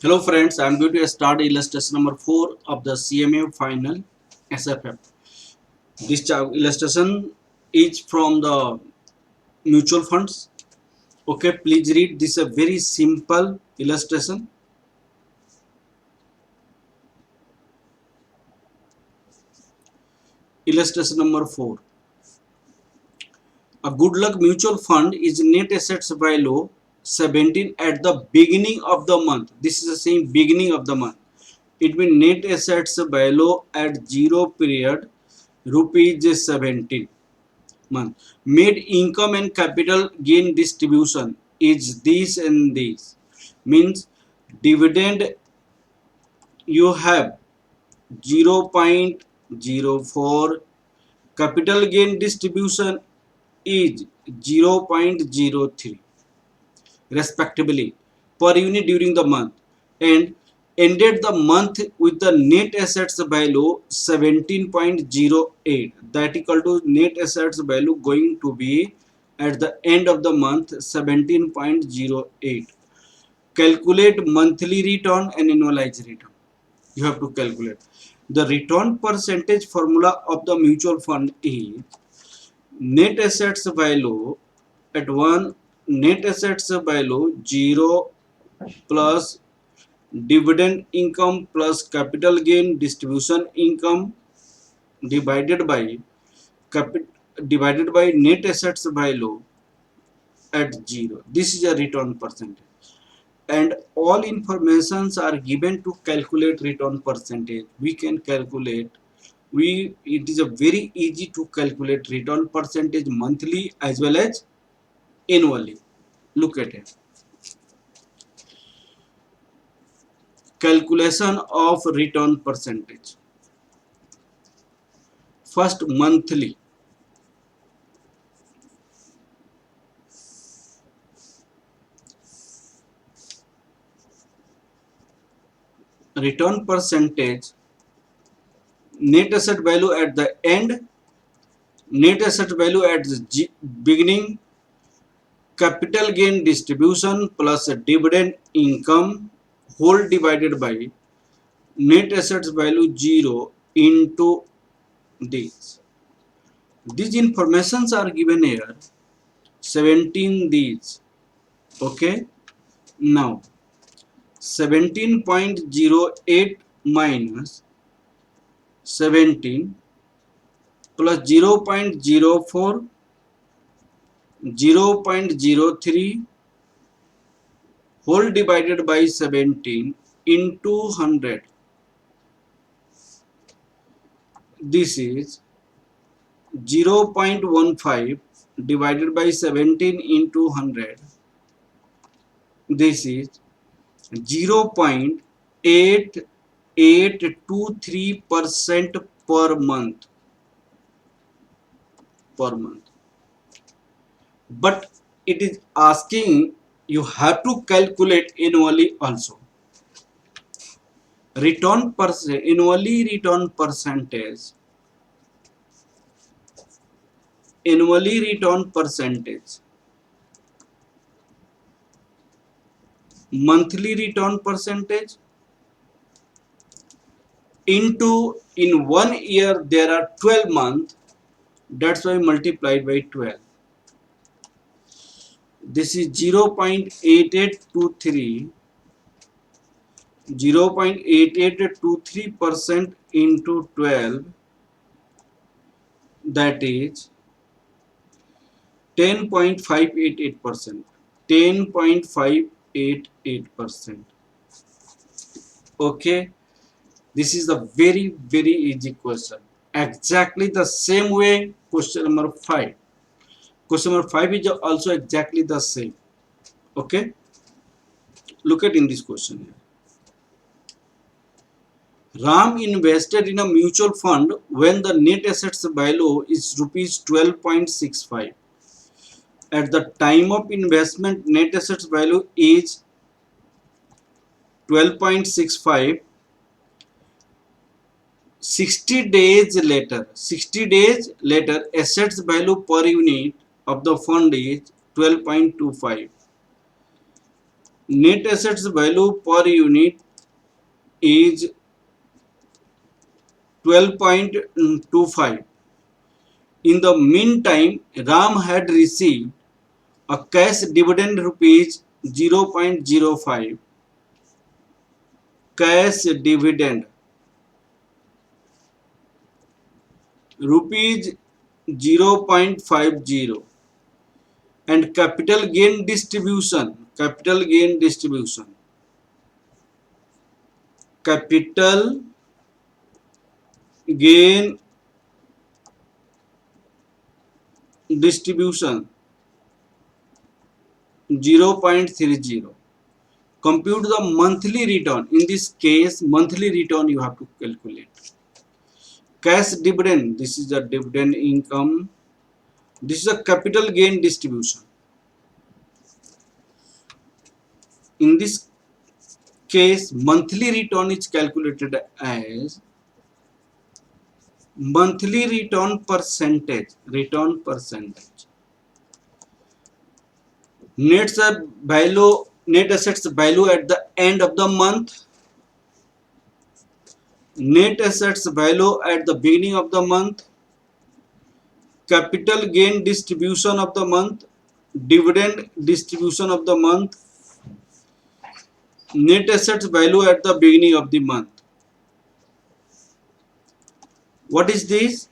Hello friends, I am going to start illustration number 4 of the CMA final SFF. This illustration is from the mutual funds. Okay, please read. This is a very simple illustration. Illustration number 4. A good luck mutual fund is net assets value 17 at the beginning of the month. This is the same beginning of the month. It means net assets value at 0 period rupees 17 month. Made income and capital gain distribution is this and this. Means dividend you have 0.04, capital gain distribution is 0.03 respectively per unit during the month, and ended the month with the net assets value 17.08, that equal to net assets value going to be at the end of the month 17.08. Calculate monthly return and annualized return. You have to calculate the return percentage. Formula of the mutual fund is net assets value at 1, net assets value 0 plus dividend income plus capital gain distribution income divided by net assets value at 0. This is a return percentage, and all informations are given to calculate return percentage. We can calculate, it is a very easy to calculate return percentage monthly as well as annually. Look at it. Calculation of return percentage. First, monthly. Return percentage, net asset value at the end, net asset value at the beginning, capital gain distribution plus dividend income whole divided by net assets value 0 into these. These informations are given here, 17 these. Okay, now 17.08 minus 17 plus 0.04, 0.03 whole divided by 17 into 100. This is 0.15 divided by 17 into 100. This is 0.8823% per month. But it is asking you have to calculate annually also. Annually return percentage. Annually return percentage. Monthly return percentage into, in 1 year there are 12 months, that's why multiplied by 12. This is 0.8823, 0.8823% into 12, that is 10.588%. 10.588%. Okay, this is a very easy question. Exactly the same way question number 5. Question number 5 is also exactly the same. Okay, look at in this question here. Ram invested in a mutual fund when the net assets value is rupees 12.65. At the time of investment, net assets value is 12.65. 60 days later, assets value per unit of the fund is 12.25. Net assets value per unit is 12.25. In the meantime, Ram had received a cash dividend rupees 0.05. Cash dividend rupees 0.50, and capital gain distribution 0.30. Compute the monthly return. In this case, monthly return you have to calculate. Cash dividend, this is the dividend income. This is a capital gain distribution. In this case, monthly return is calculated as monthly return percentage. Net assets value at the end of the month, net assets value at the beginning of the month, capital gain distribution of the month, dividend distribution of the month, net assets value at the beginning of the month. What is this?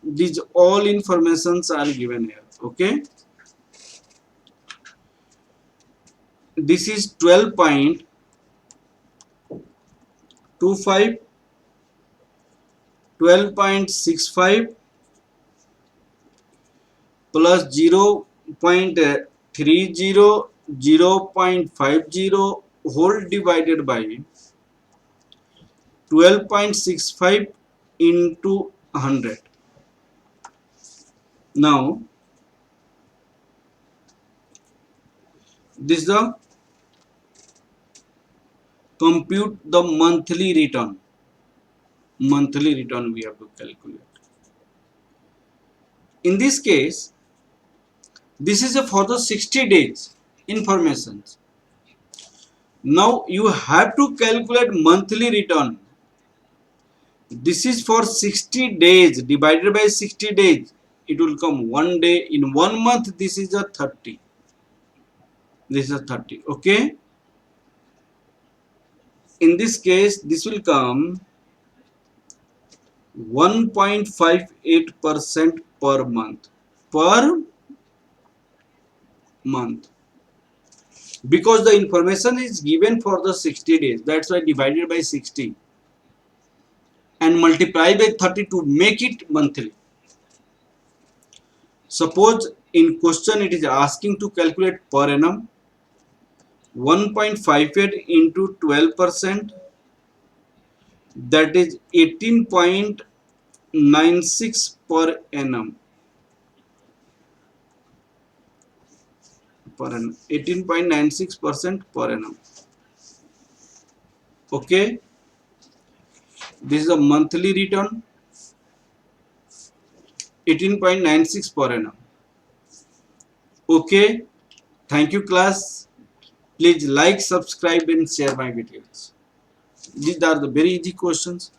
These all informations are given here. Okay, this is 12.25, 12.65 plus 0.30, 0.50 whole divided by 12.65 into 100. Now this is the compute the monthly return. Monthly return we have to calculate. In this case, this is for the 60 days information. Now you have to calculate monthly return. This is for 60 days divided by 60 days. It will come one day. In 1 month, this is a 30. This is a 30. Okay. In this case, this will come 1.58% per month. Because the information is given for the 60 days, that's why divided by 60 and multiply by 30 to make it monthly. Suppose in question it is asking to calculate per annum. 1.58 into 12%, that is 18.96 per annum. 18.96% per annum. Okay, this is a monthly return, 18.96 per annum. Okay, thank you class. Please like, subscribe and share my videos. These are the very easy questions.